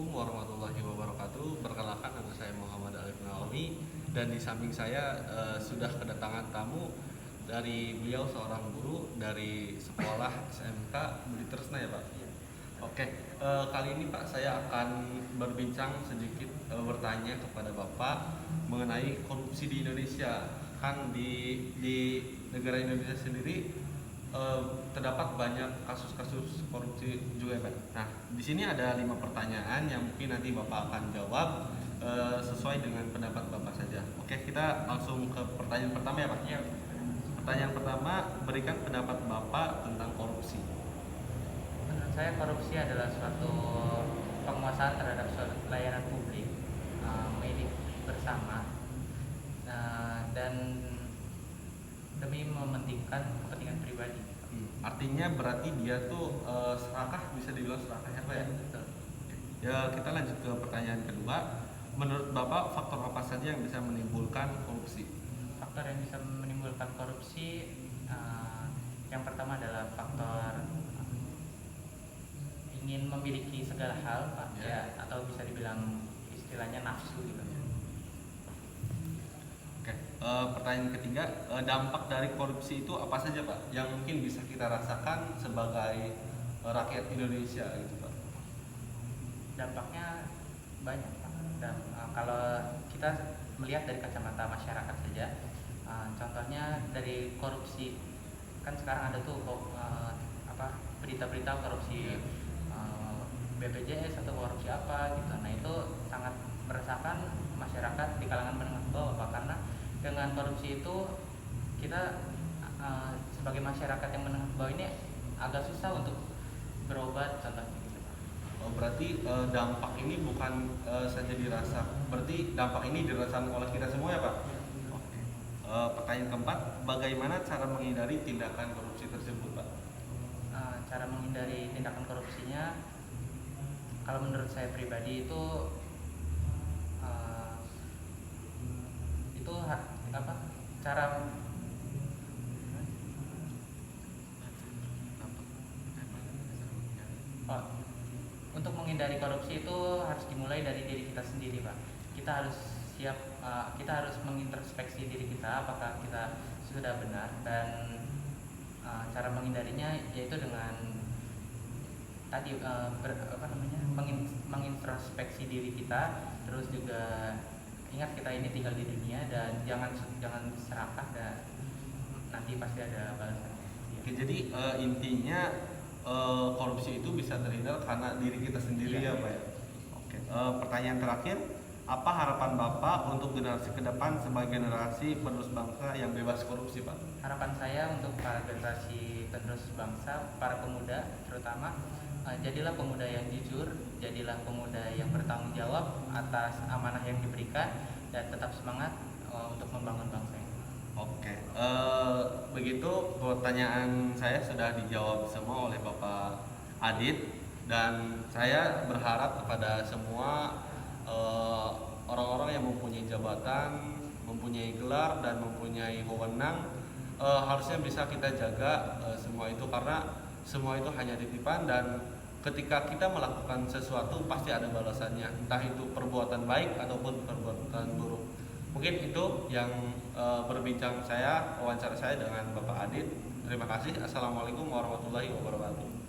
Assalamualaikum warahmatullahi wabarakatuh. Perkenalkan, nama saya Muhammad Alif Nawawi, dan di samping saya sudah kedatangan tamu dari beliau, seorang guru dari sekolah SMK Budi Tresna, ya Pak. Oke, kali ini Pak saya akan berbincang sedikit, bertanya kepada Bapak mengenai korupsi di Indonesia. Kan di negara Indonesia sendiri terdapat banyak kasus-kasus korupsi juga, ya Pak. Nah, di sini ada 5 pertanyaan yang mungkin nanti Bapak akan jawab sesuai dengan pendapat Bapak saja. Oke, kita langsung ke pertanyaan pertama, ya Pak. Ya, Pertanyaan pertama, berikan pendapat Bapak tentang korupsi. menurut saya korupsi adalah suatu penguasaan terhadap suatu layanan publik milik bersama dan demi mementingkan kepentingan pribadi. Artinya berarti dia tuh serakah, bisa dibilang serakah, ya Pak, ya? Betul. Ya, kita lanjut ke pertanyaan kedua. Menurut Bapak, faktor apa saja yang bisa menimbulkan korupsi? Faktor yang bisa menimbulkan korupsi, yang pertama adalah faktor ingin memiliki segala hal, Pak, Ya. atau bisa dibilang istilahnya nafsu gitu. Oke, pertanyaan ketiga, dampak dari korupsi itu apa saja, Pak? Yang mungkin bisa kita rasakan sebagai rakyat Indonesia, gitu, Pak. Dampaknya banyak, Pak. Dan kalau kita melihat dari kacamata masyarakat saja, contohnya dari korupsi, kan sekarang ada tuh berita-berita korupsi BPJS atau korupsi apa gitu. Nah, itu sangat meresahkan masyarakat di kalangan menengah bawah, Pak, karena dengan korupsi itu kita sebagai masyarakat yang menengah bawah ini agak susah untuk berobat, contohnya gitu, Pak. Oh, berarti dampak ini bukan saja berarti dampak ini dirasakan oleh kita semua, ya Pak? Oke. Pertanyaan keempat, bagaimana cara menghindari tindakan korupsi tersebut, Pak? Cara menghindari tindakan korupsinya, kalau menurut saya pribadi itu cara oh, untuk menghindari korupsi itu harus dimulai dari diri kita sendiri, Pak. Kita harus siap, kita harus mengintrospeksi diri kita apakah kita sudah benar, dan cara menghindarinya yaitu dengan tadi mengintrospeksi diri kita, terus juga ingat kita ini tinggal di dunia dan jangan serakah, dan nanti pasti ada balasannya. Oke, jadi intinya korupsi itu bisa terhindar karena diri kita sendiri, Iya. ya Pak, ya? Oke. Pertanyaan terakhir, apa harapan Bapak untuk generasi ke depan sebagai generasi penerus bangsa yang bebas korupsi, Pak? Harapan saya untuk para generasi penerus bangsa, para pemuda terutama, jadilah pemuda yang jujur, jadilah pemuda yang bertanggung jawab atas amanah yang diberikan, dan tetap semangat untuk membangun bangsa ini. Oke, begitu pertanyaan saya sudah dijawab semua oleh Bapak Adit, dan saya berharap kepada semua orang-orang yang mempunyai jabatan, mempunyai gelar, dan mempunyai wewenang, harusnya bisa kita jaga semua itu, karena semua itu hanya titipan, dan ketika kita melakukan sesuatu pasti ada balasannya, entah itu perbuatan baik ataupun perbuatan buruk. Mungkin itu yang wawancara saya dengan Bapak Adit. Terima kasih. Assalamualaikum warahmatullahi wabarakatuh.